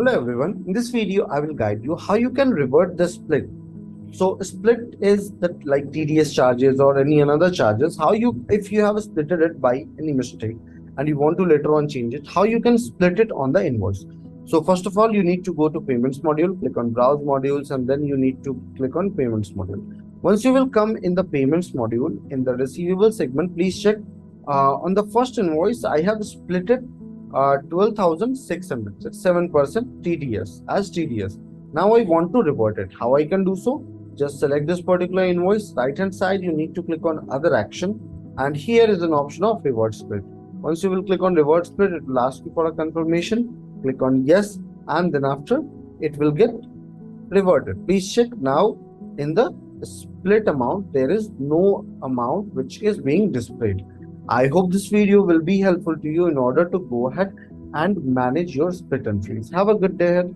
Hello everyone, in this video I will guide you how you can revert the split. So split is that like TDS charges or any another charges, how you if you have splitted it by any mistake and you want to later on change it, how you can split it on the invoice. So first of all you need to go to payments module, click on browse modules, and then you need to click on payments module. Once you will come in the payments module in the receivable segment, please check on the first invoice I have split it 12,600, 7% TDS as TDS. Now I want to revert it. How I can do so? Just select this particular invoice. Right hand side, you need to click on other action, and here is an option of revert split. Once you will click on revert split, it will ask you for a confirmation. Click on yes, and then after it will get reverted. Please check now in the split amount, there is no amount which is being displayed. I hope this video will be helpful to you in order to go ahead and manage your split entries. Have a good day ahead.